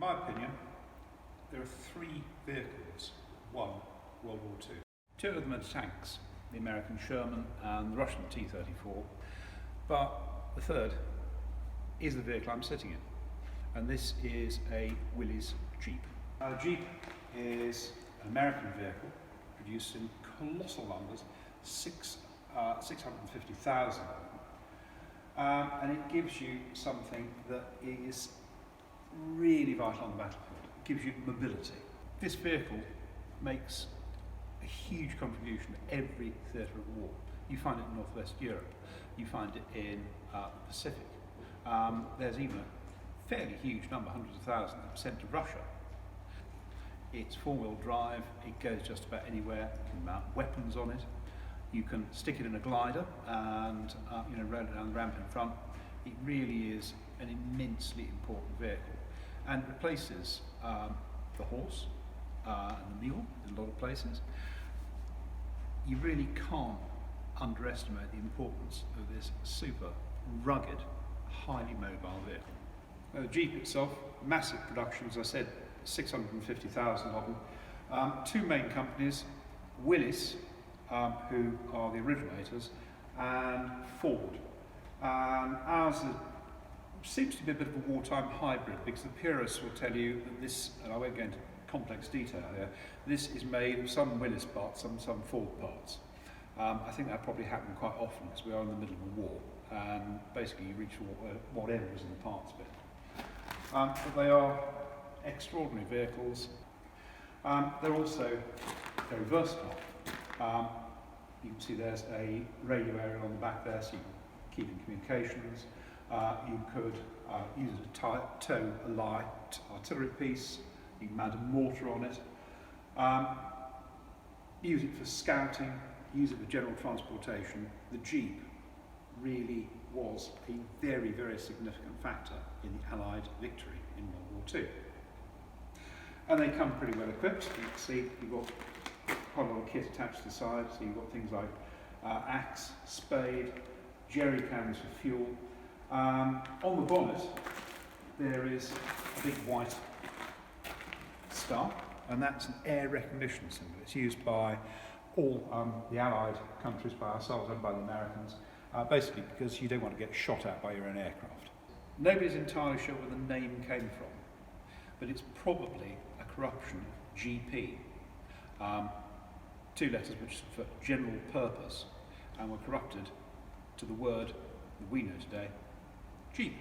my opinion, there are three vehicles that won World War II. Two of them are tanks, the American Sherman and the Russian T-34, but the third is the vehicle I'm sitting in, and this is a Willys Jeep. A Jeep is an American vehicle produced in colossal numbers, 650,000 of them, and it gives you something that is really vital on the battlefield. It gives you mobility. This vehicle makes a huge contribution to every theatre of war. You find it in Northwest Europe, you find it in the Pacific. There's even a fairly huge number, hundreds of thousands, that are sent to Russia. It's four-wheel drive, it goes just about anywhere, you can mount weapons on it, you can stick it in a glider and roll it down the ramp in front. It really is an immensely important vehicle, and replaces the horse and the mule in a lot of places. You really can't underestimate the importance of this super rugged, highly mobile vehicle. The Jeep itself, massive production, as I said, 650,000 of them. Two main companies, Willys, who are the originators, and Ford. Ours seems to be a bit of a wartime hybrid, because the purists will tell you that this, and I won't go into complex detail here, this is made of some Willys parts, some Ford parts. I think that probably happened quite often because we are in the middle of a war, and basically you reach for whatever is in the parts bit. But they are extraordinary vehicles. They're also very versatile. You can see there's a radio area on the back there, so you can keep in communications. You could use it to tow a light artillery piece. You can mount a mortar on it. Use it for scouting. Use it for general transportation. The Jeep really was a very, very significant factor in the Allied victory in World War II. And they come pretty well equipped. You can see you've got quite a lot of kit attached to the side, so you've got things like axe, spade, jerry cans for fuel. On the bonnet there is a big white star, and that's an air recognition symbol. It's used by all the Allied countries, by ourselves and by the Americans, basically because you don't want to get shot at by your own aircraft. Nobody's entirely sure where the name came from, but it's probably a corruption of GP. Two letters which stood for general purpose, and were corrupted to the word that we know today, Jeep.